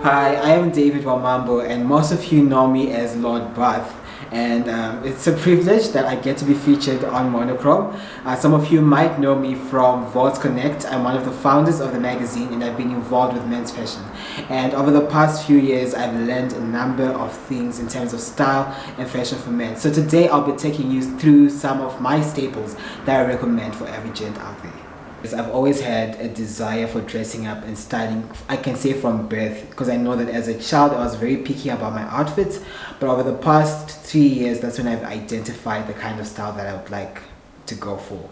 Hi, I am David Wamambo, and most of you know me as Lord Bath. And it's a privilege that I get to be featured on Monochrome. Some of you might know me from Vaults Connect. I'm one of the founders of the magazine, and I've been involved with men's fashion. And over the past few years, I've learned a number of things in terms of style and fashion for men. So today, I'll be taking you through some of my staples that I recommend for every gent out there. I've always had a desire for dressing up and styling, I can say from birth, because I know that as a child I was very picky about my outfits, but over the past 3 years, that's when I've identified the kind of style that I would like to go for.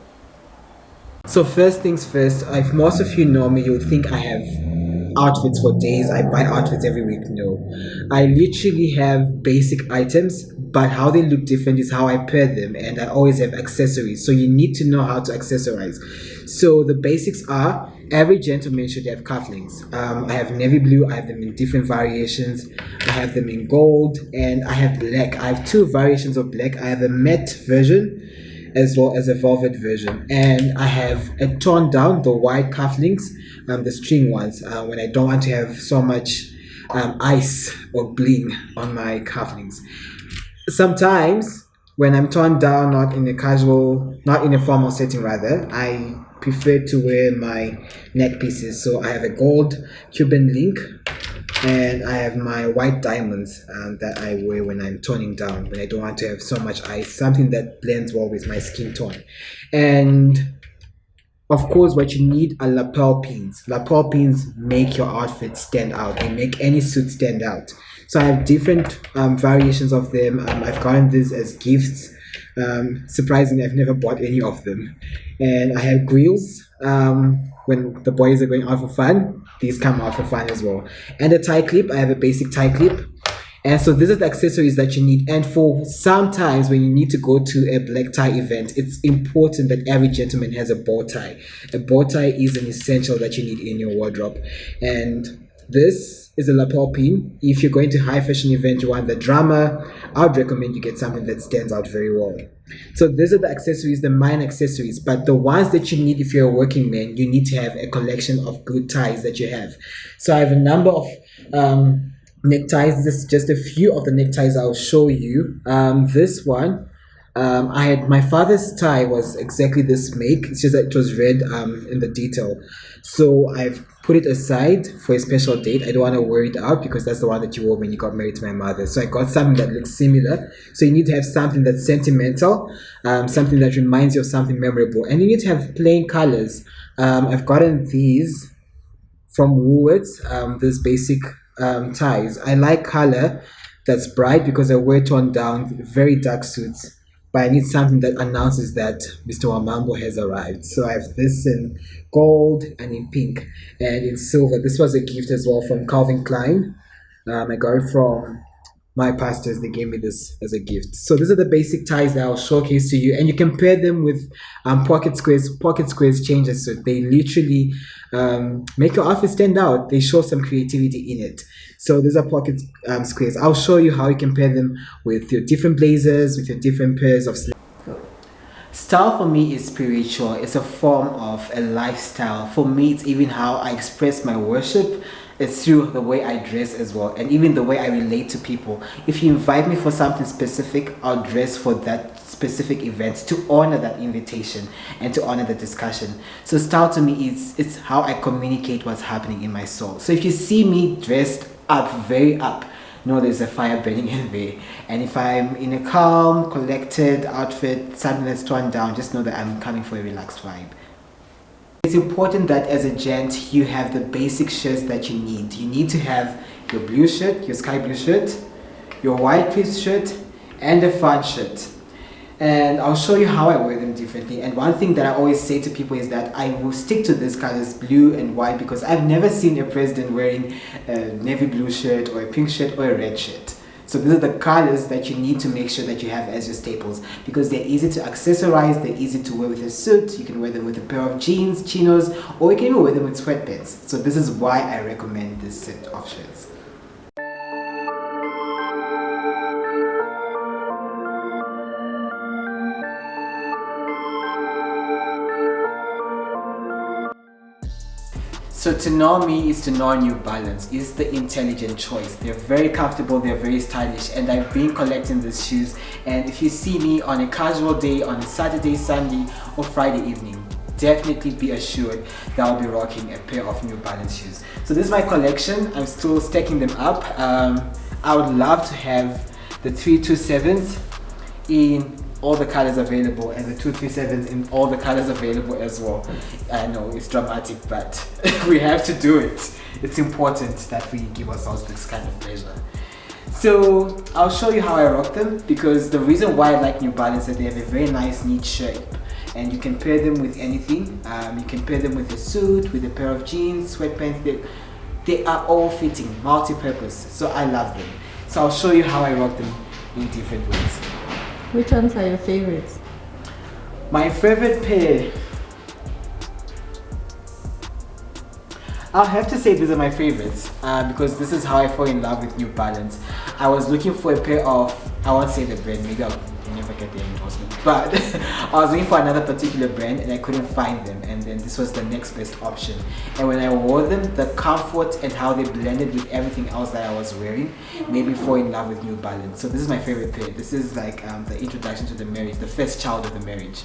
So first things first, if most of you know me, you would think I have outfits for days. I buy outfits every week. No, I literally have basic items, but how they look different is how I pair them, and I always have accessories. So you need to know how to accessorize. So the basics are every gentleman should have cufflinks. I have navy blue. I have them in different variations. I have them in gold, and I have black. I have two variations of black. I have a matte version as well as a velvet version, and I have a torn down the white cufflinks, the string ones, when I don't want to have so much ice or bling on my cufflinks. Sometimes when I'm torn down, not in a formal setting rather, I prefer to wear my neck pieces. So I have a gold Cuban link, and I have my white diamonds that I wear when I'm toning down, when I don't want to have so much ice, something that blends well with my skin tone. And of course, what you need are lapel pins. Lapel pins make your outfit stand out. They make any suit stand out. So I have different variations of them. I've gotten these as gifts. Surprisingly, I've never bought any of them. And I have grills. When the boys are going out for fun, these come out for fun as well. And a tie clip. I have a basic tie clip. And so these are the accessories that you need. And for sometimes when you need to go to a black tie event, it's important that every gentleman has a bow tie. A bow tie is an essential that you need in your wardrobe. And this is a lapel pin. If you're going to a high fashion event, you want the drama, I would recommend you get something that stands out very well. So these are the accessories, the main accessories, but the ones that you need if you're a working man, you need to have a collection of good ties that you have. So I have a number of neckties. This is just a few of the neckties I'll show you. This one, I had my father's tie was exactly this make. It's just that it was red in the detail. So I've put it aside for a special date. I don't want to wear it out because that's the one that you wore when you got married to my mother. So I got something that looks similar. So you need to have something that's sentimental, something that reminds you of something memorable, and you need to have plain colors. I've gotten these from Woolworths, this basic ties. I like color that's bright because I wear toned down, very dark suits. But I need something that announces that Mr. Wamambo has arrived. So I have this in gold and in pink and in silver. This was a gift as well from Calvin Klein. I got it from my pastors. They gave me this as a gift. So these are the basic ties that I'll showcase to you, and you can pair them with pocket squares. Pocket squares changes, so they literally make your outfit stand out. They show some creativity in it. So these are pocket squares. I'll show you how you can pair them with your different blazers, with your different pairs of. Style for me is spiritual. It's a form of a lifestyle. For me, it's even how I express my worship. It's through the way I dress as well, and even the way I relate to people. If you invite me for something specific, I'll dress for that specific event to honor that invitation and to honor the discussion. So style to me is it's how I communicate what's happening in my soul. So if you see me dressed up, very up, know there's a fire burning in there. And if I'm in a calm, collected outfit, something that's toned down, just know that I'm coming for a relaxed vibe. It's important that as a gent, you have the basic shirts that you need. You need to have your blue shirt, your sky blue shirt, your white crisp shirt, and a fun shirt. And I'll show you how I wear them differently. And one thing that I always say to people is that I will stick to these colors, blue and white, because I've never seen a president wearing a navy blue shirt or a pink shirt or a red shirt. So these are the colors that you need to make sure that you have as your staples, because they're easy to accessorize, they're easy to wear with a suit, you can wear them with a pair of jeans, chinos, or you can even wear them with sweatpants. So this is why I recommend this set of shirts. So to know me is to know New Balance. It's the intelligent choice. They're very comfortable, they're very stylish, and I've been collecting these shoes. And if you see me on a casual day, on a Saturday, Sunday, or Friday evening, definitely be assured that I'll be rocking a pair of New Balance shoes. So this is my collection. I'm still stacking them up. I would love to have the 327s in all the colors available and the 237s in all the colors available as well. I know it's dramatic, but we have to do it. It's important that we give ourselves this kind of pleasure. So I'll show you how I rock them, because the reason why I like New Balance is that they have a very nice neat shape, and you can pair them with anything. You can pair them with a suit, with a pair of jeans, sweatpants. They are all fitting, multi-purpose, so I love them. So I'll show you how I rock them in different ways. Which ones are your favorites? My favorite pair, I'll have to say these are my favorites because this is how I fall in love with New Balance. I was looking for a pair of, I won't say the brand, maybe I'll never get the endorsement, but I was looking for another particular brand and I couldn't find them, and then this was the next best option. And when I wore them, the comfort and how they blended with everything else that I was wearing made me fall in love with New Balance. So this is my favorite pair. This is like the introduction to the marriage, the first child of the marriage.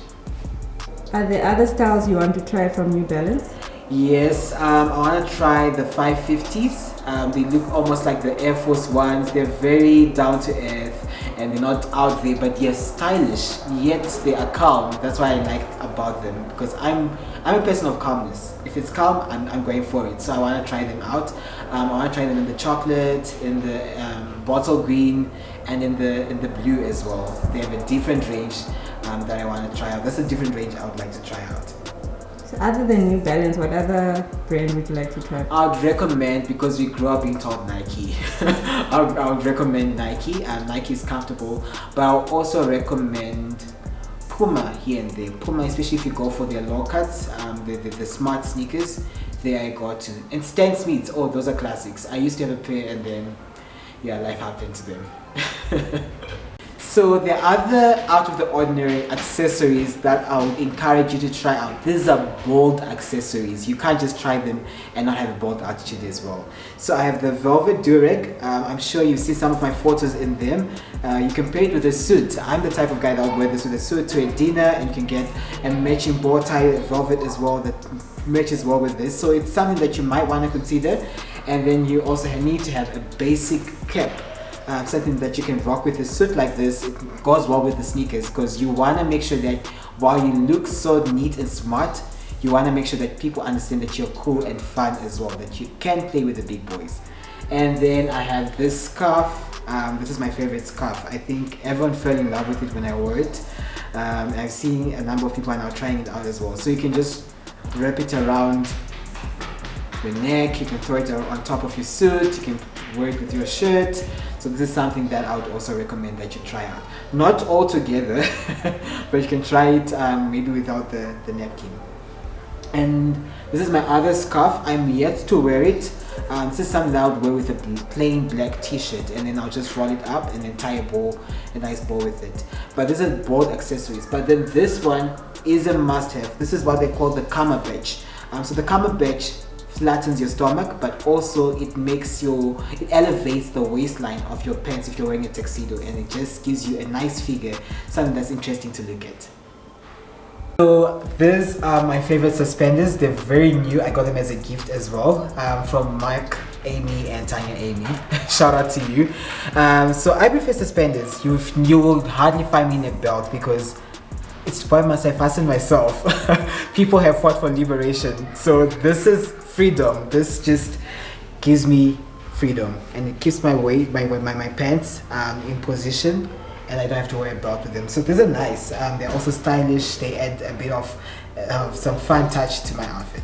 Are there other styles you want to try from New Balance? Yes, I want to try the 550s. They look almost like the Air Force Ones. They're very down to earth and they're not out there, but they're stylish, yet they are calm. That's what I like about them, because I'm a person of calmness. If it's calm, I'm going for it. So I want to try them out. I want to try them in the chocolate, in the bottle green, and in the blue as well. They have a different range that I want to try out. That's a different range I would like to try out. So other than New Balance, what other brand would you like to try? I'd recommend, because we grew up being taught Nike, I would recommend Nike. Nike is comfortable, but I'll also recommend Puma here and there. Puma, especially if you go for their low cuts, the smart sneakers, there I got to. And Stan Smiths, oh, those are classics. I used to have a pair and then, yeah, life happened to them. So the other out of the ordinary accessories that I would encourage you to try out, these are bold accessories. You can't just try them and not have a bold attitude as well. So I have the velvet durag. I'm sure you see some of my photos in them. You can pair it with a suit. I'm the type of guy that would wear this with a suit to a dinner, and you can get a matching bow tie velvet as well that matches well with this. So it's something that you might want to consider. And then you also need to have a basic cap. Something that you can rock with a suit like this. It goes well with the sneakers, because you want to make sure that while you look so neat and smart, you want to make sure that people understand that you're cool and fun as well, that you can play with the big boys. And then I have this scarf. This is my favorite scarf. I think everyone fell in love with it when I wore it. I've seen a number of people are now trying it out as well. So you can just wrap it around the neck, you can throw it on top of your suit, you can wear it with your shirt. So this is something that I would also recommend that you try out. Not all together, but you can try it maybe without the napkin. And this is my other scarf. I'm yet to wear it. This is something that I would wear with a plain black t-shirt, and then I'll just roll it up and then tie a nice bow with it. But these are both accessories. But then this one is a must-have. This is what they call the kama badge. So the kama badge flattens your stomach, but also it elevates the waistline of your pants if you're wearing a tuxedo, and it just gives you a nice figure, something that's interesting to look at. So these are my favorite suspenders. They're very new. I got them as a gift as well from Mike, Amy, and Tanya Amy. Shout out to you. So I prefer suspenders. You will hardly find me in a belt, because it's why must I fasten myself? People have fought for liberation. So this is freedom. This just gives me freedom, and it keeps my pants in position, and I don't have to wear a belt with them. So these are nice. They're also stylish. They add a bit of some fun touch to my outfit.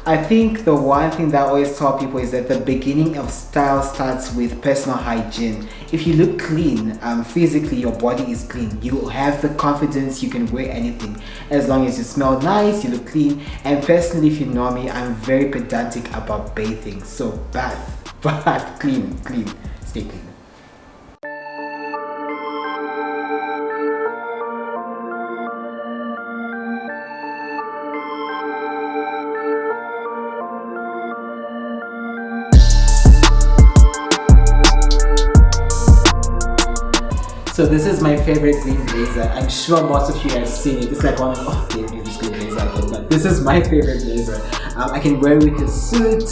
I think the one thing that I always tell people is that the beginning of style starts with personal hygiene. If you look clean, physically your body is clean, you have the confidence, you can wear anything as long as you smell nice, you look clean. And personally, if you know me, I'm very pedantic about bathing. So bath, clean, stay clean. So this is my favorite green blazer. I'm sure most of you have seen it. It's like one of, oh, they use this green blazer again, but this is my favorite blazer. I can wear it with a suit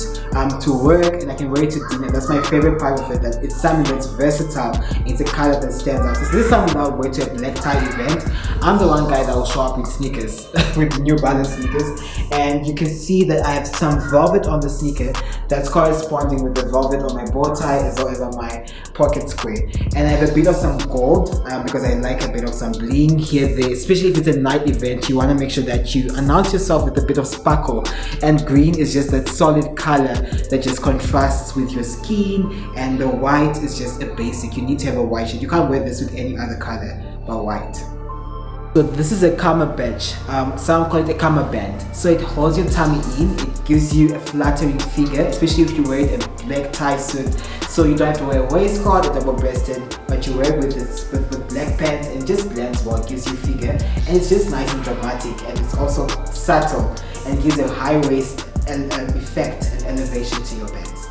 to work, and I can wear it to dinner. That's my favorite part of it, that it's something that's versatile. It's a color that stands out. So this is something that I'll wear to a black tie event. I'm the one guy that will show up with sneakers, with New Balance sneakers, and you can see that I have some velvet on the sneaker that's corresponding with the velvet on my bow tie as well as on my pocket square. And I have a bit of some gold because I like a bit of some bling here, there, especially if it's a night event. You want to make sure that you announce yourself with a bit of sparkle, and green is just that solid color that just contrasts with your skin, and the white is just a basic. You need to have a white shirt. You can't wear this with any other color but white. So this is a kama badge, some call it a kama band. So it holds your tummy in, it gives you a flattering figure, especially if you wear it a black tie suit. So you don't have to wear a waistcoat or double-breasted, but you wear it with black pants, and it just blends well, it gives you figure, and it's just nice and dramatic, and it's also subtle and gives a high waist and effect and elevation to your pants.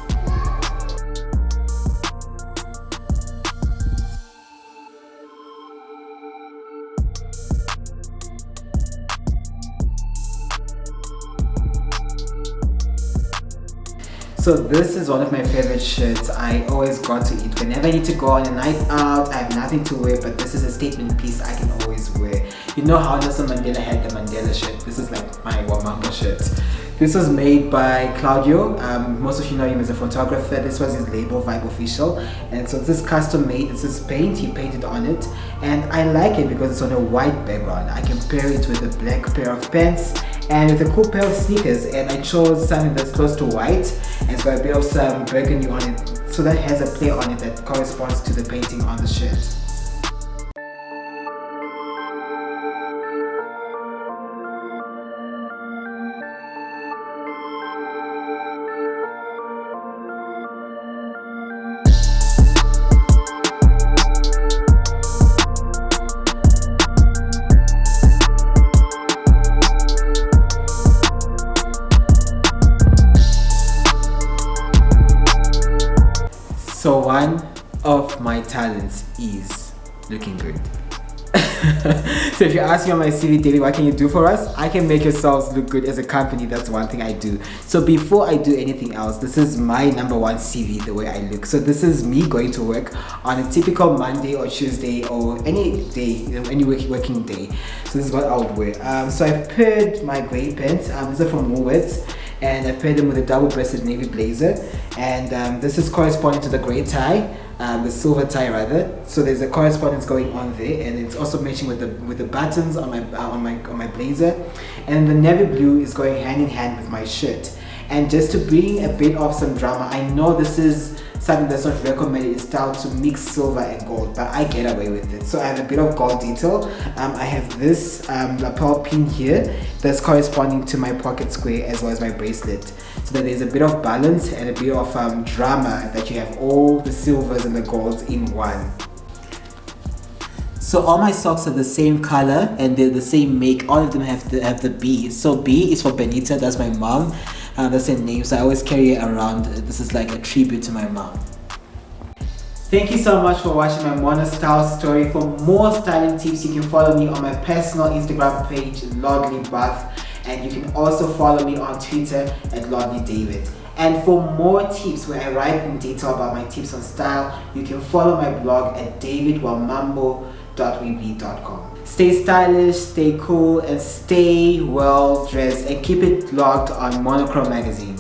So this is one of my favorite shirts. I always got to it whenever I need to go on a night out. I have nothing to wear, but this is a statement piece I can always wear. You know how Nelson Mandela had the Mandela shirt? This is like my Wamambo shirt. This was made by Claudio. Most of you know him as a photographer. This was his label, Vibe Official. And so this is custom made. This is paint. He painted on it. And I like it because it's on a white background. I can pair it with a black pair of pants and with a cool pair of sneakers. And I chose something that's close to white. And it's got a bit of some burgundy on it. So that has a play on it that corresponds to the painting on the shirt. So one of my talents is looking good. So if you ask me on my CV daily, what can you do for us? I can make yourselves look good as a company. That's one thing I do. So before I do anything else, this is my #1 CV, the way I look. So this is me going to work on a typical Monday or Tuesday or any day, any working day. So this is what I would wear. So I've paired my grey pants. These are from Woolworths, and I paired them with a double-breasted navy blazer, and this is corresponding to the grey tie, the silver tie rather. So there's a correspondence going on there, and it's also matching with the buttons on my blazer, and the navy blue is going hand in hand with my shirt. And just to bring a bit of some drama, I know this is something that's not recommended in style, to mix silver and gold, but I get away with it. So I have a bit of gold detail. I have this lapel pin here that's corresponding to my pocket square as well as my bracelet, so that there's a bit of balance and a bit of drama, that you have all the silvers and the golds in one. So all my socks are the same color and they're the same make. All of them have the B. So B is for Benita, that's my mom. That's her name, so I always carry it around. This is like a tribute to my mom. Thank you so much for watching my Mono Style story. For more styling tips, you can follow me on my personal Instagram page, Lordly Bath, and you can also follow me on Twitter at Lordly David. And for more tips where I write in detail about my tips on style, you can follow my blog at davidwamambo.weebly.com. Stay stylish, stay cool, and stay well dressed, and keep it logged on Monochrome magazine.